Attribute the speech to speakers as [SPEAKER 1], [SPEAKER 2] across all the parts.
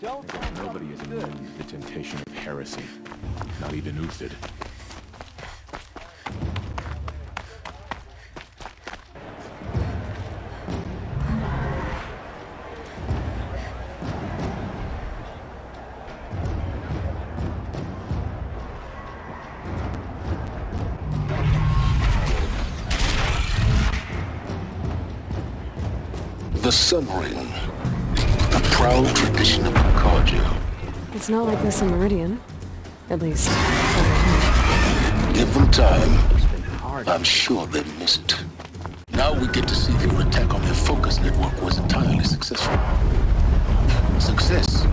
[SPEAKER 1] Nobody is immune to the temptation of heresy. Not even Uthid.
[SPEAKER 2] The Sun Ring, a proud tradition of Cardio.
[SPEAKER 3] It's not like this in Meridian. At least,
[SPEAKER 2] Give them time. I'm sure they'll miss it. Now we get to see if your attack on their focus network was entirely successful. Success.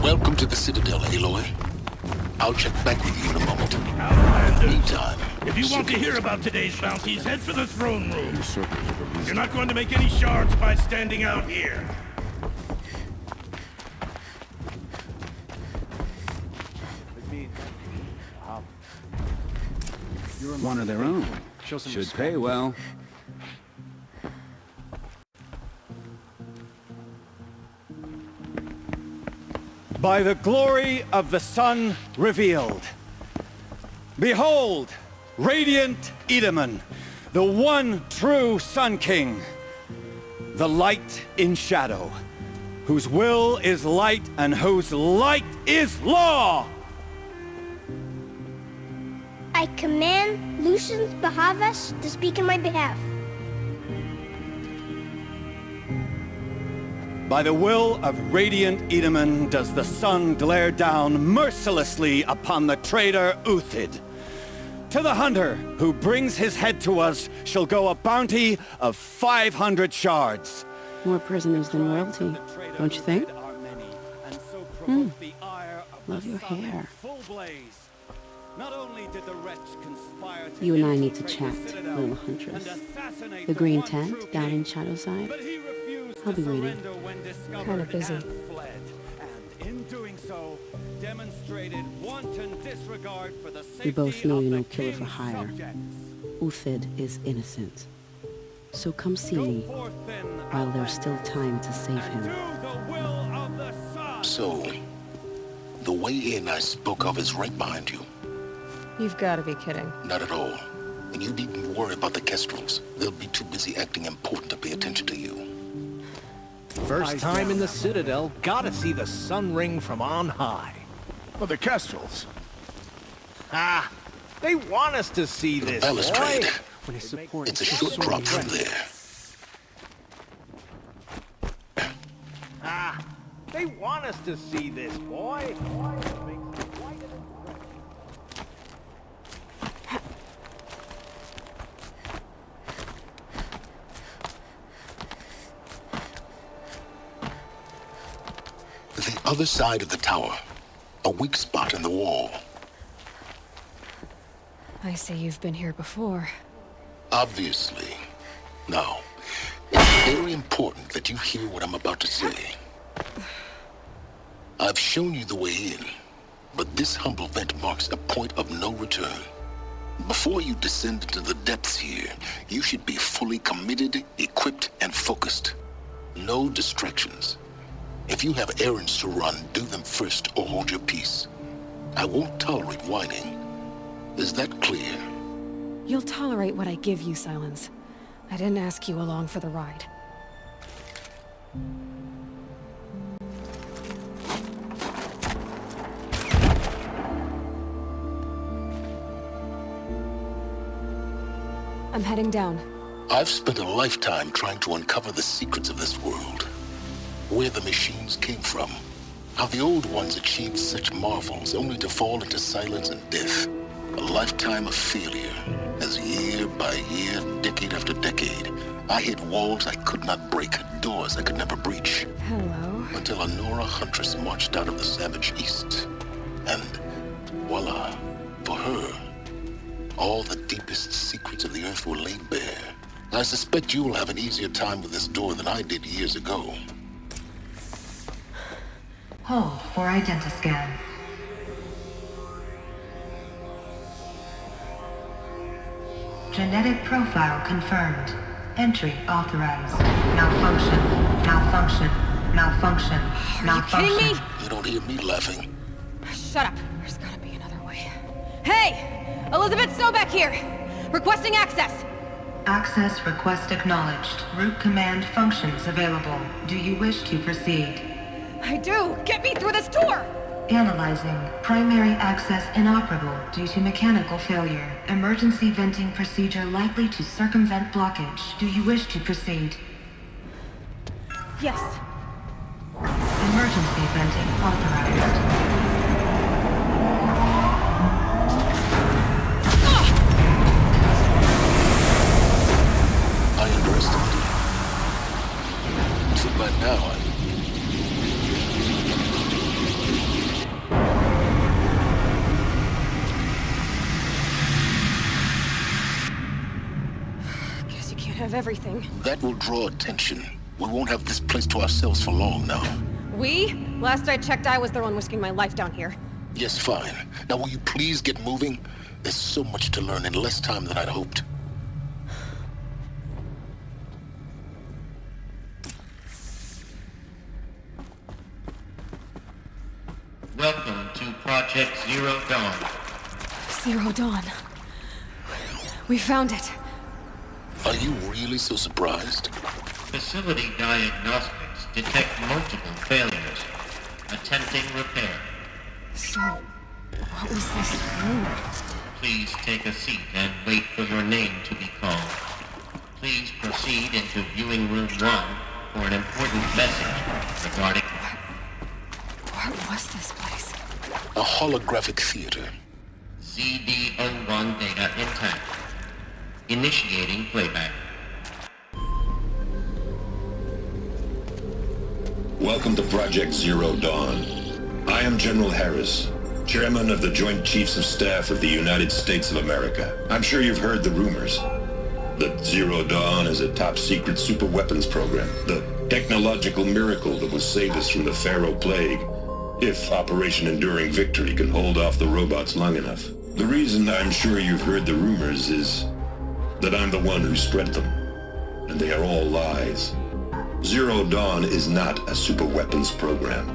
[SPEAKER 2] Welcome to the Citadel, Aloy. I'll check back with you in a moment. Meantime,
[SPEAKER 4] if you want to hear about today's bounties, head for the throne room. You're not going to make any shards by standing out here.
[SPEAKER 5] One of their own. Should pay well.
[SPEAKER 6] By the glory of the sun revealed. Behold, radiant Edaman, the one true Sun King. The light in shadow, whose will is light and whose light is law!
[SPEAKER 7] I command Lucius Bahavas to speak in my behalf.
[SPEAKER 6] By the will of radiant Edaman does the sun glare down mercilessly upon the traitor Uthid. To the hunter who brings his head to us shall go a bounty of 500 shards.
[SPEAKER 3] more prisoners than royalty, don't you think? Love your hair. You and I need to chat, little huntress. The green tent down in Shadowside? I'll be waiting. Kind of busy. We both know you're no killer for hire. Uthid is innocent. So come see me, while there's still time to save him.
[SPEAKER 2] So, the way in I spoke of is right behind you.
[SPEAKER 3] You've got to be kidding.
[SPEAKER 2] Not at all. And you needn't worry about the Kestrels. They'll be too busy acting important to pay attention to you.
[SPEAKER 8] First time in the Citadel, gotta see the Sun Ring from on high.
[SPEAKER 1] Well, the Kestrels.
[SPEAKER 8] Ah, they want us to see
[SPEAKER 2] The
[SPEAKER 8] this,
[SPEAKER 2] balustrade.
[SPEAKER 8] boy.
[SPEAKER 2] It's a short drop from there.
[SPEAKER 8] Ah, they want us to see this, boy.
[SPEAKER 2] The other side of the tower. A weak spot in the wall.
[SPEAKER 3] I see you've been here before.
[SPEAKER 2] Obviously. Now, it's very important that you hear what I'm about to say. I've shown you the way in, but this humble vent marks a point of no return. Before you descend into the depths here, you should be fully committed, equipped, and focused. No distractions. If you have errands to run, do them first or hold your peace. I won't tolerate whining. Is that clear?
[SPEAKER 3] You'll tolerate what I give you, Silence. I didn't ask you along for the ride. I'm heading down.
[SPEAKER 2] I've spent a lifetime trying to uncover the secrets of this world. Where the machines came from. How the old ones achieved such marvels only to fall into silence and death. A lifetime of failure, as year by year, decade after decade, I hit walls I could not break, doors I could never breach.
[SPEAKER 3] Hello.
[SPEAKER 2] Until a Nora huntress marched out of the savage east. And voila, for her, all the deepest secrets of the earth were laid bare. I suspect you will have an easier time with this door than I did years ago.
[SPEAKER 9] Hold for identiscan. Genetic profile confirmed. Entry authorized. Malfunction. Malfunction. Malfunction.
[SPEAKER 7] Are you kidding me?
[SPEAKER 2] You don't hear me laughing.
[SPEAKER 7] Shut up. There's gotta be another way. Hey! Elizabeth Sobek here! Requesting access!
[SPEAKER 9] Access request acknowledged. Root command functions available. Do you wish to proceed?
[SPEAKER 7] I do! Get me through this tour!
[SPEAKER 9] Analyzing. Primary access inoperable due to mechanical failure. Emergency venting procedure likely to circumvent blockage. Do you wish to proceed?
[SPEAKER 7] Yes.
[SPEAKER 9] Emergency venting authorized.
[SPEAKER 2] I underestimated you. So by now,
[SPEAKER 7] Guess you can't have everything.
[SPEAKER 2] that will draw attention. We won't have this place to ourselves for long now.
[SPEAKER 7] We? Last I checked, I was the one risking my life down here.
[SPEAKER 2] Yes, fine. Now will you please get moving? There's so much to learn in less time than I'd hoped.
[SPEAKER 10] Welcome to Project Zero Dawn.
[SPEAKER 7] Zero Dawn. We found it.
[SPEAKER 2] Are you really so surprised?
[SPEAKER 10] Facility diagnostics detect multiple failures. Attempting repair.
[SPEAKER 7] So, what was this room?
[SPEAKER 10] Please take a seat and wait for your name to be called. Please proceed into viewing room 1 for an important message regarding...
[SPEAKER 7] What was this place?
[SPEAKER 2] A holographic theater.
[SPEAKER 10] ZD-01 data intact. Initiating playback.
[SPEAKER 11] Welcome to Project Zero Dawn. I am General Harris, Chairman of the Joint Chiefs of Staff of the United States of America. I'm sure you've heard the rumors that Zero Dawn is a top-secret superweapons program, the technological miracle that will save us from the Pharaoh Plague, if Operation Enduring Victory can hold off the robots long enough. The reason I'm sure you've heard the rumors is that I'm the one who spread them, and they are all lies. Zero Dawn is not a superweapons program,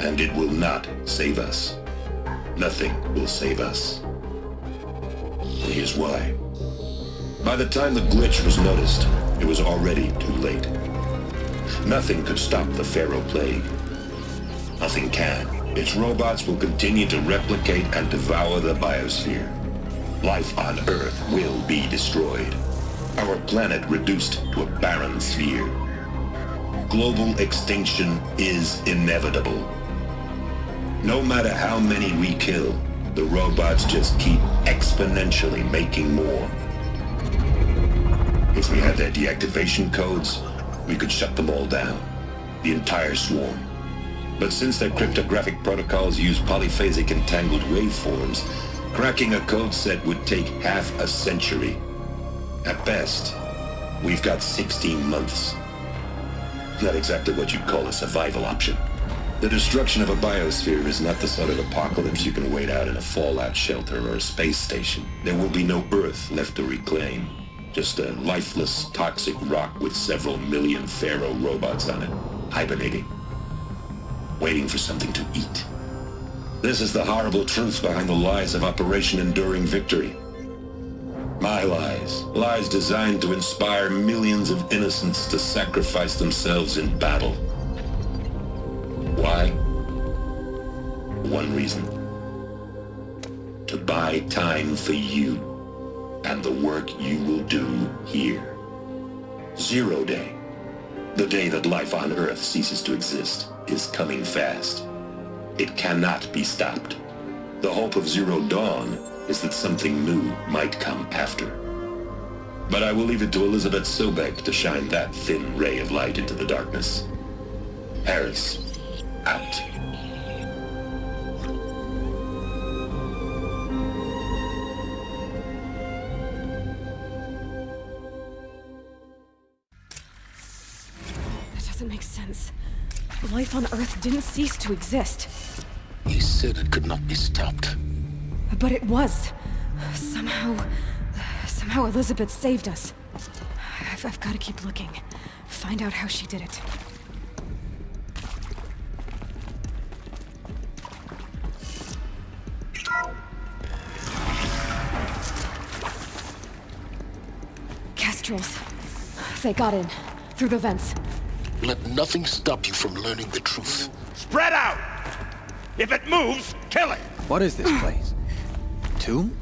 [SPEAKER 11] and it will not save us. Nothing will save us. Here's why. By the time the glitch was noticed, it was already too late. Nothing could stop the Pharaoh Plague. Nothing can. Its robots will continue to replicate and devour the biosphere. Life on Earth will be destroyed. Our planet reduced to a barren sphere. Global extinction is inevitable. No matter how many we kill, the robots just keep exponentially making more. If we had their deactivation codes, we could shut them all down. The entire swarm. But since their cryptographic protocols use polyphasic entangled waveforms, cracking a code set would take half a century. At best, we've got 16 months. Not exactly what you'd call a survival option. The destruction of a biosphere is not the sort of apocalypse you can wait out in a fallout shelter or a space station. There will be no Earth left to reclaim. Just a lifeless, toxic rock with several million Pharaoh robots on it, hibernating, waiting for something to eat. This is the horrible truth behind the lies of Operation Enduring Victory. My lies. Lies designed to inspire millions of innocents to sacrifice themselves in battle. Why? One reason. To buy time for you and the work you will do here. Zero Day. The day that life on Earth ceases to exist is coming fast. It cannot be stopped. The hope of Zero Dawn is that something new might come after. But I will leave it to Elizabeth Sobek to shine that thin ray of light into the darkness. Harris, out.
[SPEAKER 7] That doesn't make sense. Life on Earth didn't cease to exist.
[SPEAKER 2] He said it could not be stopped.
[SPEAKER 7] But it was. Somehow Elizabeth saved us. I've got to keep looking. Find out how she did it. nostrils. They got in, through the vents.
[SPEAKER 2] Let nothing stop you from learning the truth.
[SPEAKER 4] Spread out! If it moves, kill it!
[SPEAKER 8] What is this place? Tomb?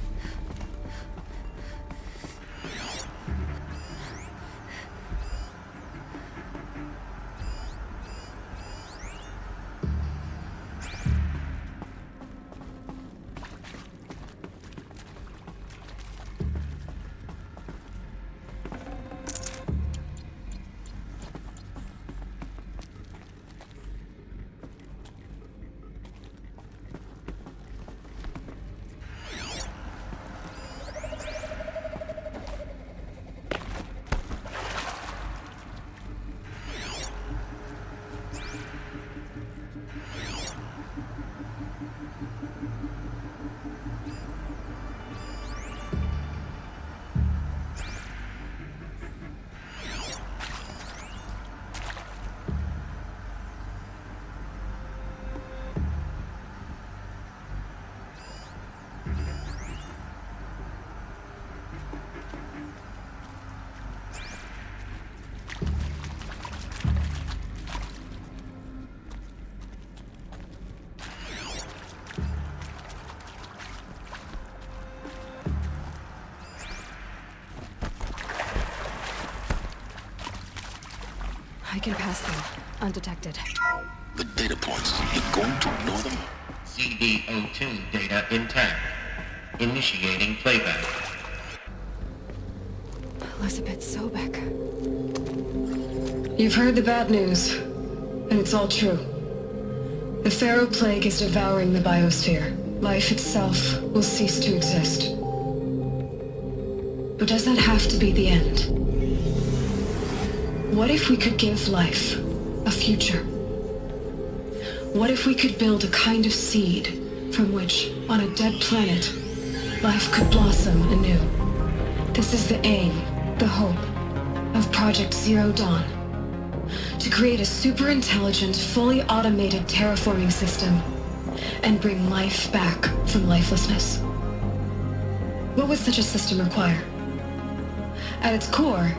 [SPEAKER 7] I can pass them, undetected.
[SPEAKER 2] The data points, you're going to ignore them?
[SPEAKER 10] CDO2 data intact. Initiating playback.
[SPEAKER 7] Elizabeth Sobek.
[SPEAKER 9] You've heard the bad news, and it's all true. The Pharaoh Plague is devouring the biosphere. Life itself will cease to exist. But does that have to be the end? What if we could give life a future? What if we could build a kind of seed from which, on a dead planet, life could blossom anew? This is the aim, the hope, of Project Zero Dawn. To create a super-intelligent, fully automated terraforming system and bring life back from lifelessness. What would such a system require? At its core,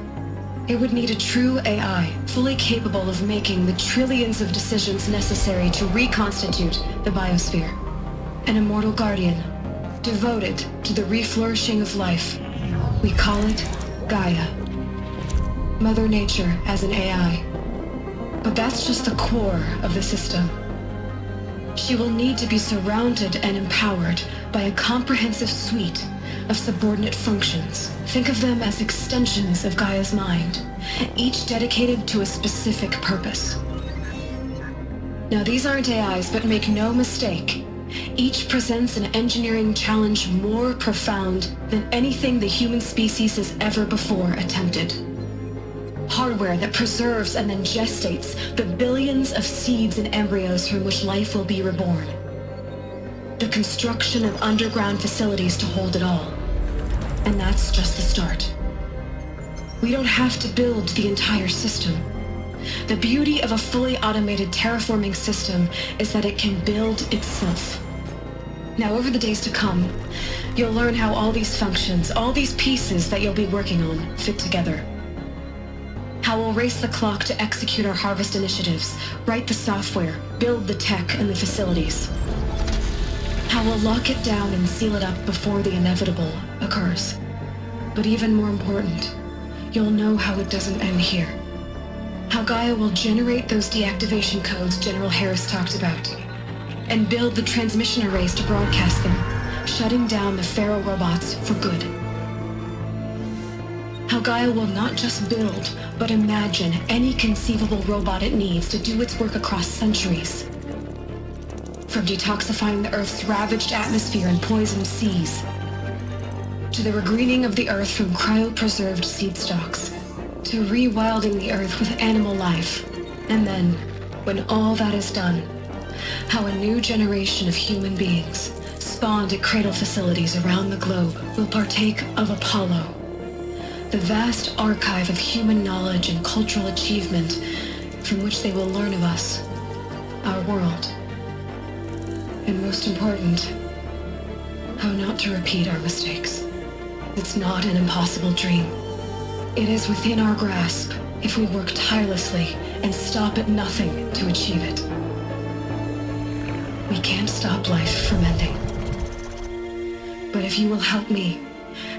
[SPEAKER 9] it would need a true AI, fully capable of making the trillions of decisions necessary to reconstitute the biosphere. An immortal guardian, devoted to the reflourishing of life. We call it Gaia. Mother Nature as an AI. But that's just the core of the system. She will need to be surrounded and empowered by a comprehensive suite of subordinate functions. Think of them as extensions of Gaia's mind, each dedicated to a specific purpose. Now these aren't AIs, but make no mistake, each presents an engineering challenge more profound than anything the human species has ever before attempted. Hardware that preserves and then gestates the billions of seeds and embryos from which life will be reborn. The construction of underground facilities to hold it all. And that's just the start. We don't have to build the entire system. The beauty of a fully automated terraforming system is that it can build itself. Now, over the days to come, you'll learn how all these functions, all these pieces that you'll be working on, fit together. How we'll race the clock to execute our harvest initiatives, write the software, build the tech and the facilities. How we'll lock it down and seal it up before the inevitable occurs. But even more important, you'll know how it doesn't end here. How Gaia will generate those deactivation codes General Harris talked about, and build the transmission arrays to broadcast them, shutting down the Pharaoh robots for good. How Gaia will not just build, but imagine any conceivable robot it needs to do its work across centuries. From detoxifying the Earth's ravaged atmosphere and poisoned seas, to the regreening of the Earth from cryopreserved seed stalks, to rewilding the Earth with animal life. And then, when all that is done, how a new generation of human beings, spawned at cradle facilities around the globe, will partake of Apollo, the vast archive of human knowledge and cultural achievement from which they will learn of us, our world. And most important, how not to repeat our mistakes. It's not an impossible dream. It is within our grasp if we work tirelessly and stop at nothing to achieve it. We can't stop life from ending. But if you will help me,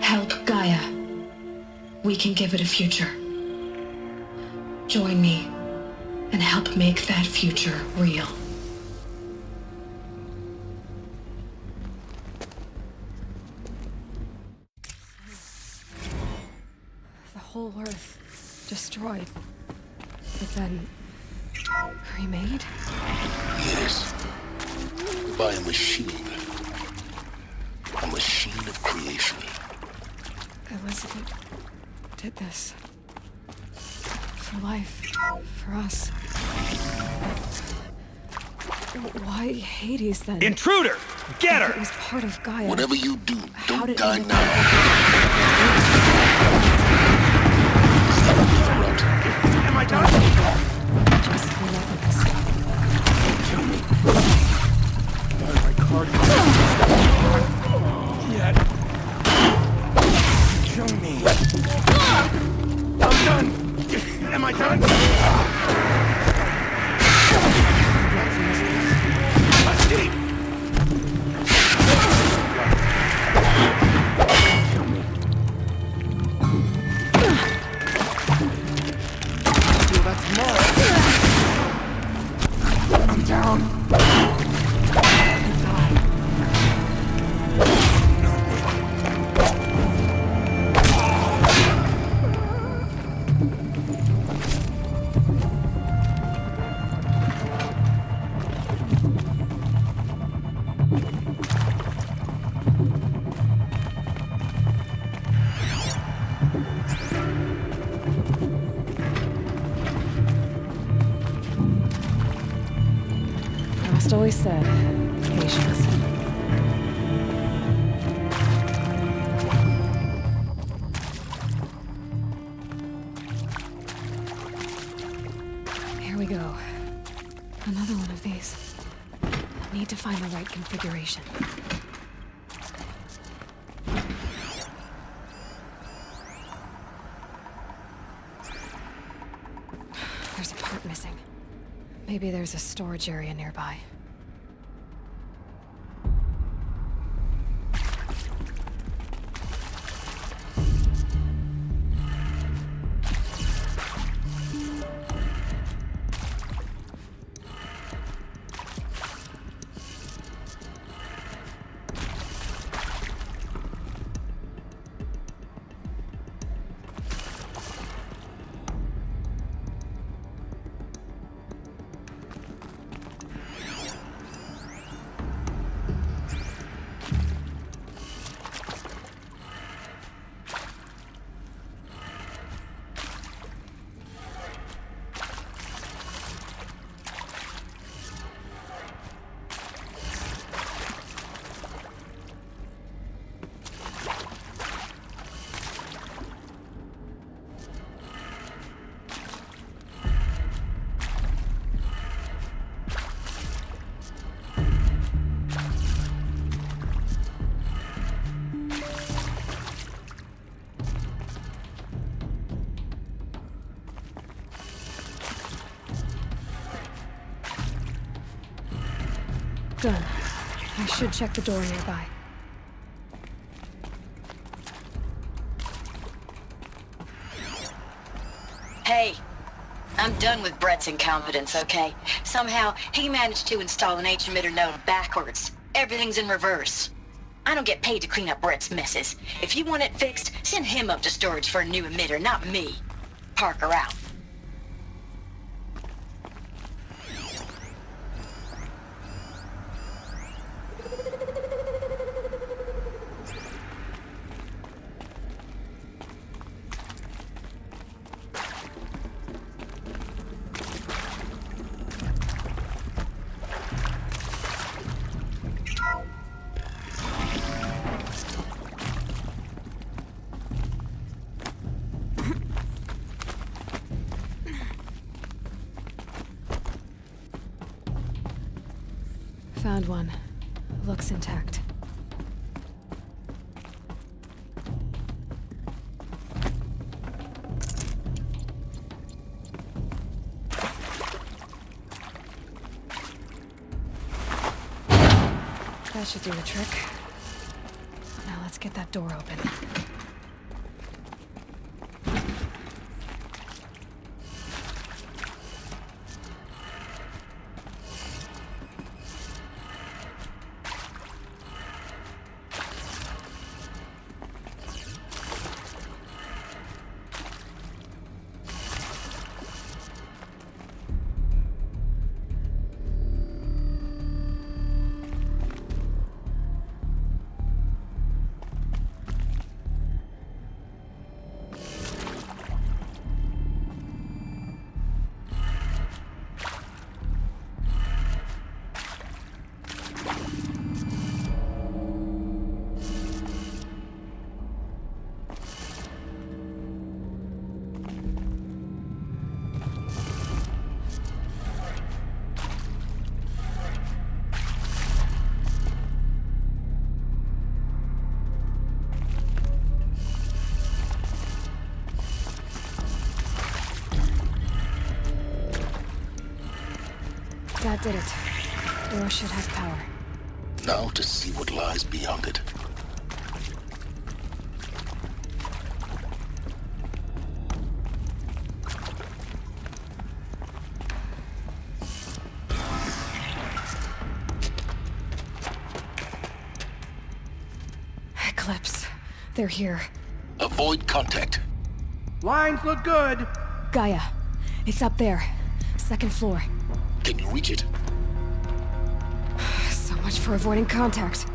[SPEAKER 9] help Gaia, we can give it a future. Join me and help make that future real.
[SPEAKER 7] The whole Earth destroyed, but then remade?
[SPEAKER 2] Yes. By a machine. A machine of creation.
[SPEAKER 7] Elizabeth did this. For life. For us. Why Hades then?
[SPEAKER 4] Intruder! Get her!
[SPEAKER 7] It was part of Gaia.
[SPEAKER 2] Whatever you do, don't die now.
[SPEAKER 4] Am I done?
[SPEAKER 7] Just enough of this.
[SPEAKER 1] Kill me. My card. Yet.
[SPEAKER 4] Kill me. I'm done. Am I done?
[SPEAKER 1] I'm down.
[SPEAKER 7] Just always said, patience. Here we go. Another one of these. I need to find the right configuration. There's a part missing. Maybe there's a storage area nearby. Done. I should check the door nearby.
[SPEAKER 12] Hey, I'm done with Brett's incompetence, okay? Somehow, he managed to install an H-emitter node backwards. Everything's in reverse. I don't get paid to clean up Brett's messes. If you want it fixed, send him up to storage for a new emitter, not me. Parker out.
[SPEAKER 7] Found one. Looks intact. That should do the trick. Now let's get that door open. That did it. Door should have power.
[SPEAKER 2] Now to see what lies beyond it.
[SPEAKER 7] Eclipse. They're here.
[SPEAKER 2] Avoid contact.
[SPEAKER 8] Lines look good.
[SPEAKER 7] Gaia. It's up there. Second floor.
[SPEAKER 2] Can you reach it?
[SPEAKER 7] So much for avoiding contact.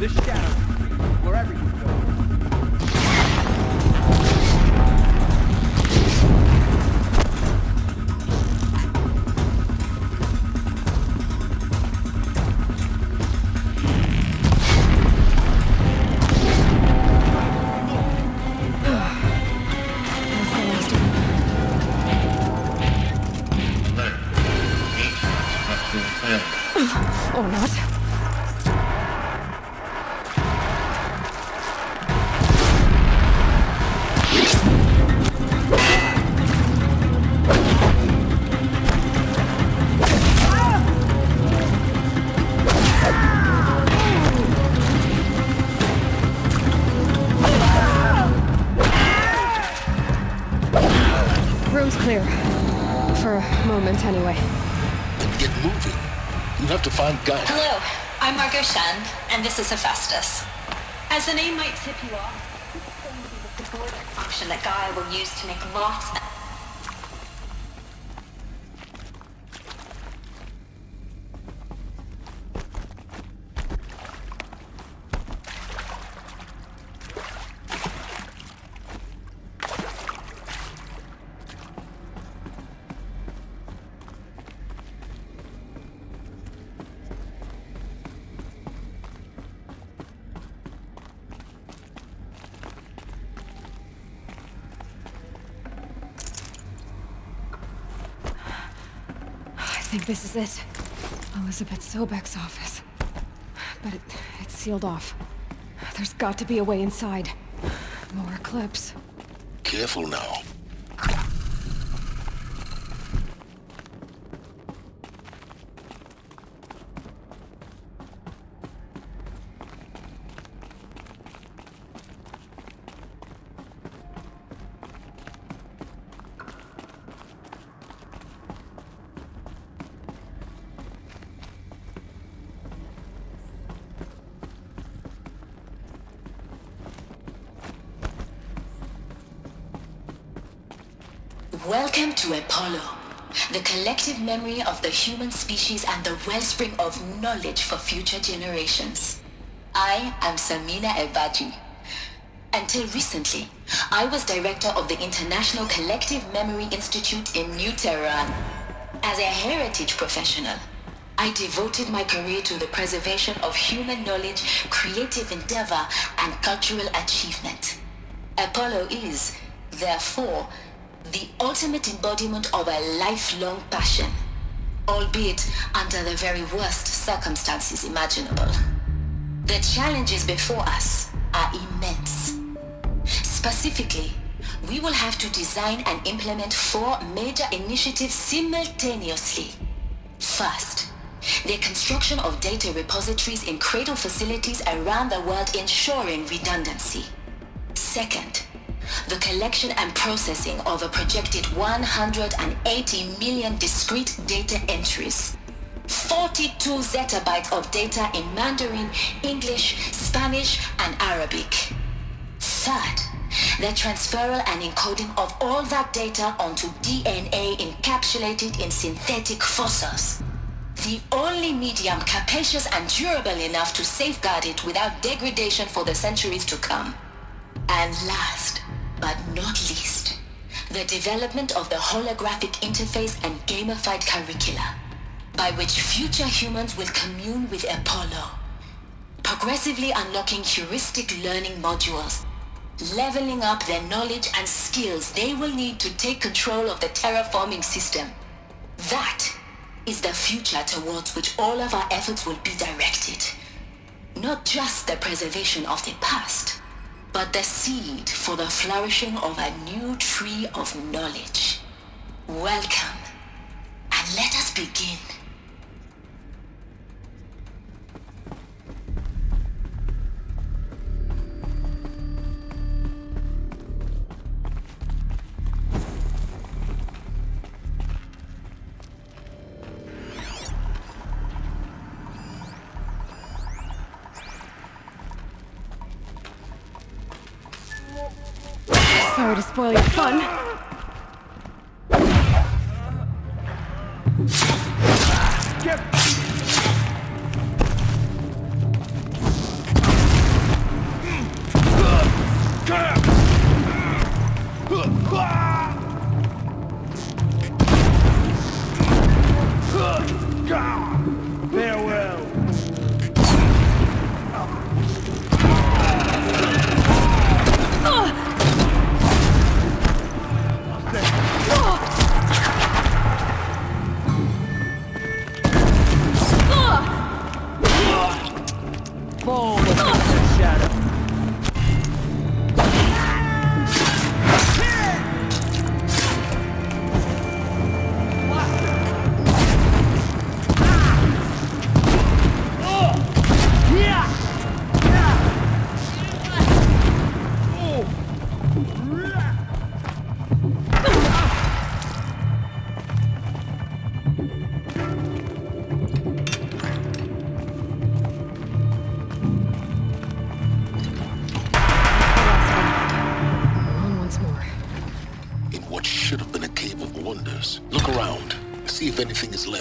[SPEAKER 13] the shadows, wherever you go.
[SPEAKER 7] Or not. Room's clear. For a moment, anyway.
[SPEAKER 2] Then get moving. You have to find Guy.
[SPEAKER 12] Hello, I'm Margot Shan, and this is Hephaestus. As the name might tip you off, this is going to be the subordinate function that Guy will use to make lots of...
[SPEAKER 7] I think this is it. Elizabeth Sobek's office. But it's sealed off. There's got to be a way inside. More clips.
[SPEAKER 2] Careful now.
[SPEAKER 12] Welcome to Apollo, the collective memory of the human species and the wellspring of knowledge for future generations. I am Samina Ebaji. Until recently, I was director of the International Collective Memory Institute in New Tehran. As a heritage professional, I devoted my career to the preservation of human knowledge, creative endeavor, and cultural achievement. Apollo is, therefore, the ultimate embodiment of a lifelong passion, albeit under the very worst circumstances imaginable. The challenges before us are immense. Specifically, we will have to design and implement 4 major initiatives simultaneously. First, the construction of data repositories in cradle facilities around the world ensuring redundancy. Second, the collection and processing of a projected 180 million discrete data entries. 42 zettabytes of data in Mandarin, English, Spanish, and Arabic. Third, the transferal and encoding of all that data onto DNA encapsulated in synthetic fossils. The only medium capacious and durable enough to safeguard it without degradation for the centuries to come. And last, but not least, the development of the holographic interface and gamified curricula, by which future humans will commune with Apollo, progressively unlocking heuristic learning modules, leveling up their knowledge and skills they will need to take control of the terraforming system. That is the future towards which all of our efforts will be directed. Not just the preservation of the past, but the seed for the flourishing of a new tree of knowledge. Welcome, and let us begin.
[SPEAKER 7] Sorry to spoil your fun.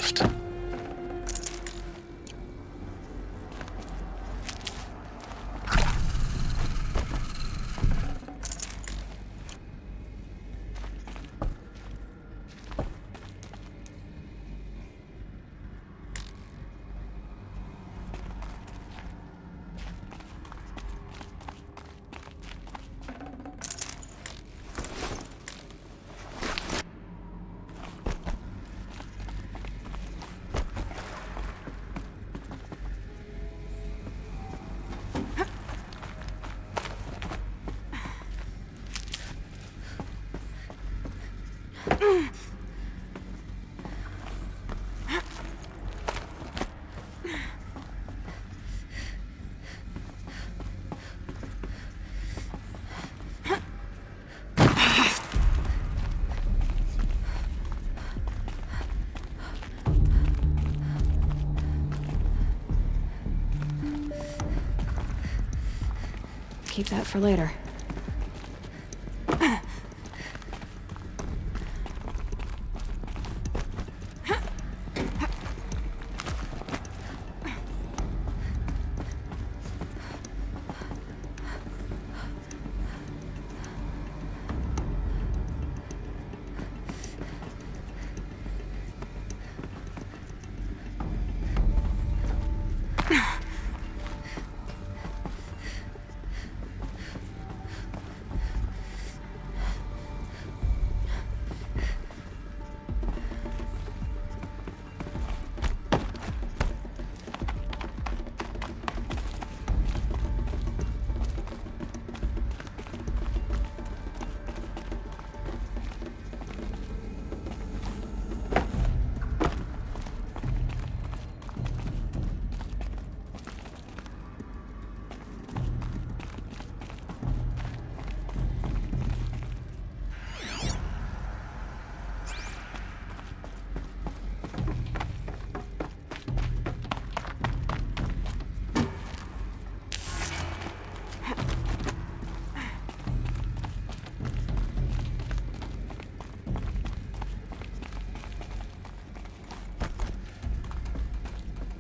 [SPEAKER 2] left.
[SPEAKER 7] Keep that for later.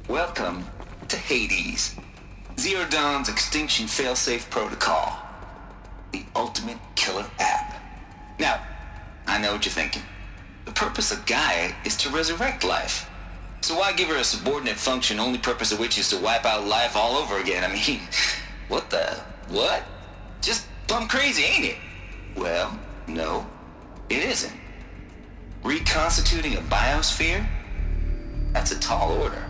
[SPEAKER 14] Welcome to Hades, Zero Dawn's extinction failsafe protocol, the ultimate killer app. Now, I know what you're thinking. The purpose of Gaia is to resurrect life. So why give her a subordinate function, only purpose of which is to wipe out life all over again? I mean, what? Just plumb crazy, ain't it? Well, no, it isn't. Reconstituting a biosphere? That's a tall order.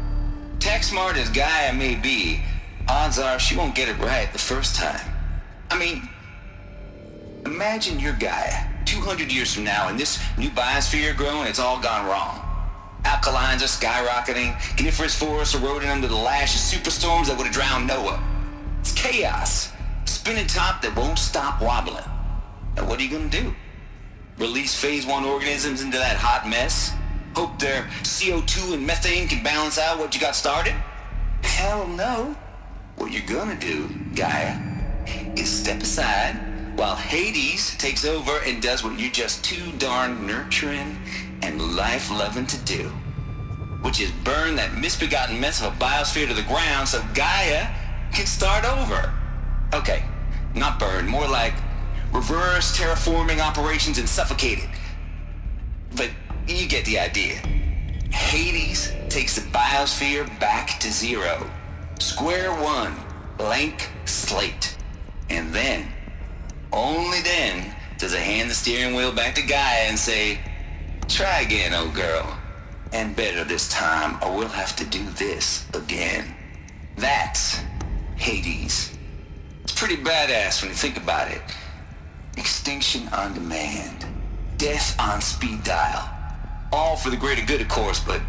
[SPEAKER 14] Tech smart as Gaia may be, odds are she won't get it right the first time. I mean, imagine you're Gaia, 200 years from now, and this new biosphere growing, it's all gone wrong. Alkalines are skyrocketing, coniferous forests eroding under the lash of superstorms that would have drowned Noah. It's chaos, spinning top that won't stop wobbling. Now what are you gonna do? Release phase 1 organisms into that hot mess? Hope their CO2 and methane can balance out what you got started? Hell no. What you're gonna do, Gaia, is step aside while Hades takes over and does what you're just too darn nurturing and life-loving to do, which is burn that misbegotten mess of a biosphere to the ground so Gaia can start over. Okay, not burn, more like reverse terraforming operations and suffocate it. But you get the idea. Hades takes the biosphere back to zero. Square one, blank slate. And then, only then, does it hand the steering wheel back to Gaia and say, try again, old girl. And better this time, or we'll have to do this again. That's Hades. It's pretty badass when you think about it. Extinction on demand. Death on speed dial. All for the greater good, of course, but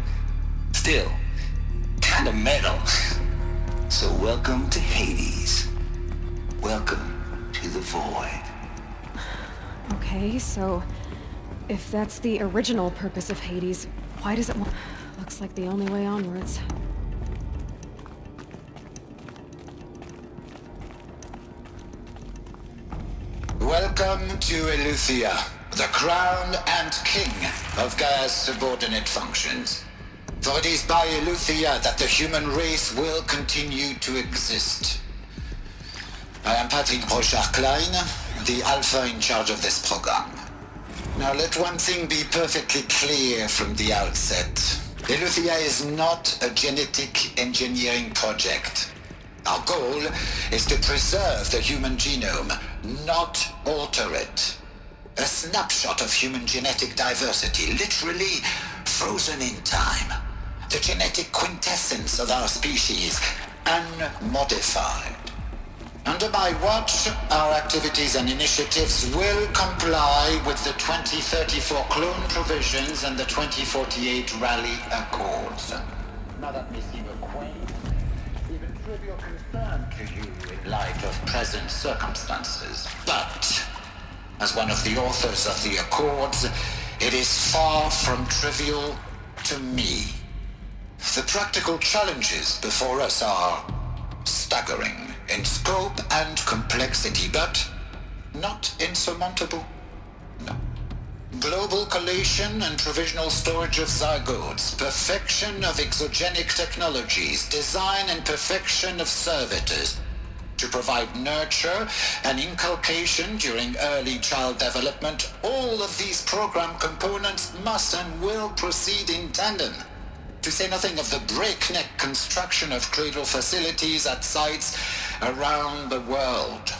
[SPEAKER 14] still, kinda metal. So welcome to Hades. Welcome to the void.
[SPEAKER 7] Okay, so if that's the original purpose of Hades, why does it looks like the only way onwards.
[SPEAKER 2] Welcome to Eleuthia, the crown and king of Gaia's subordinate functions. For it is by Eleuthia that the human race will continue to exist. I am Patrick Brochard-Klein, the Alpha in charge of this program. Now let one thing be perfectly clear from the outset. Eleuthia is not a genetic engineering project. Our goal is to preserve the human genome, not alter it. A snapshot of human genetic diversity, literally frozen in time. The genetic quintessence of our species, unmodified. Under my watch, our activities and initiatives will comply with the 2034 clone provisions and the 2048 Rally Accords. Now that may seem a quaint, even trivial concern to you in light of present circumstances. But, as one of the authors of the Accords, it is far from trivial to me. The practical challenges before us are staggering in scope and complexity, but not insurmountable. No. Global collation and provisional storage of zygotes, perfection of exogenic technologies, design and perfection of servitors, to provide nurture and inculcation during early child development. All of these program components must and will proceed in tandem. To say nothing of the breakneck construction of cradle facilities at sites around the world.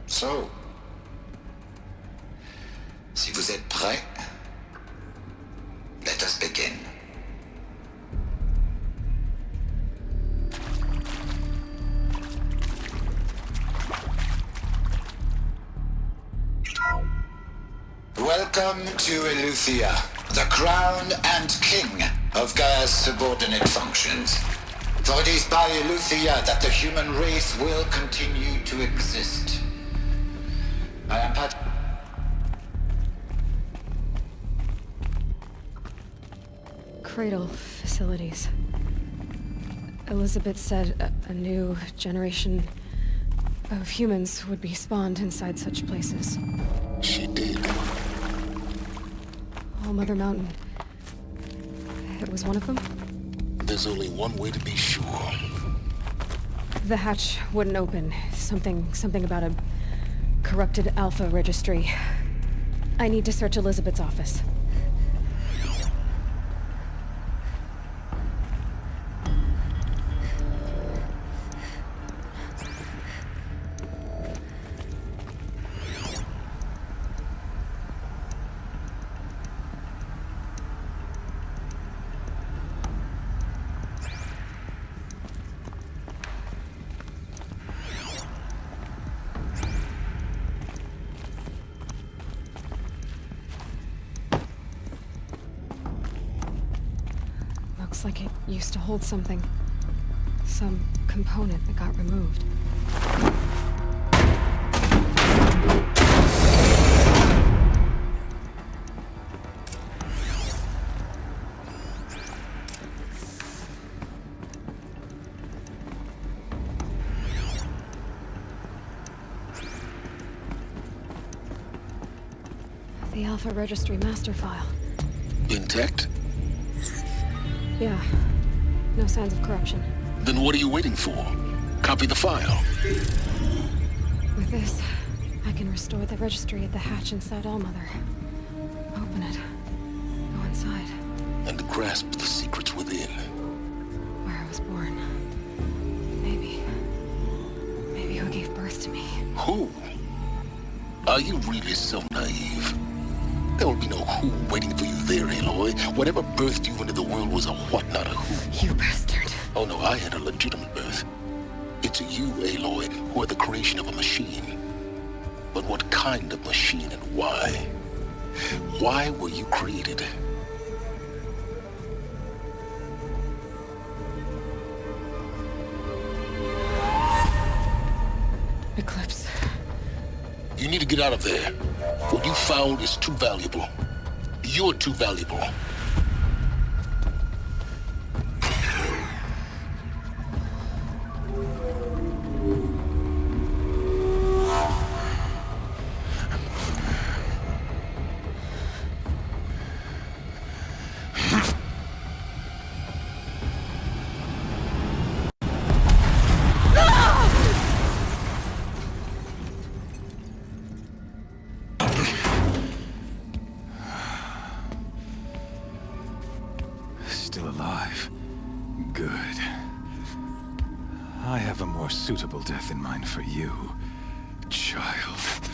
[SPEAKER 2] So, si vous êtes prêts, let us begin. Welcome to Eleuthia, the crown and king of Gaia's subordinate functions. For it is by Eleuthia that the human race will continue to exist. I am
[SPEAKER 7] Cradle facilities. Elizabeth said a new generation of humans would be spawned inside such places.
[SPEAKER 2] She did.
[SPEAKER 7] All Mother Mountain. It was one of them?
[SPEAKER 2] There's only one way to be sure.
[SPEAKER 7] The hatch wouldn't open. Something about a corrupted Alpha registry. I need to search Elizabeth's office. Looks like it used to hold something. Some component that got removed. The Alpha Registry master file.
[SPEAKER 2] Intact?
[SPEAKER 7] Yeah. No signs of corruption.
[SPEAKER 2] Then what are you waiting for? Copy the file.
[SPEAKER 7] With this, I can restore the registry at the hatch inside Allmother. Open it. Go inside.
[SPEAKER 2] And grasp the secrets within.
[SPEAKER 7] Where I was born. Maybe who gave birth to me.
[SPEAKER 2] Who? Are you really so naive? There will be no who waiting for you there, Aloy. Whatever birthed you into the world was a what, not a who.
[SPEAKER 7] You bastard.
[SPEAKER 2] Oh no, I had a legitimate birth. It's you, Aloy, who are the creation of a machine. But what kind of machine and why? Why were you created?
[SPEAKER 7] Eclipse.
[SPEAKER 2] You need to get out of there. What you found is too valuable. You're too valuable.
[SPEAKER 15] I have a more suitable death in mind for you, child.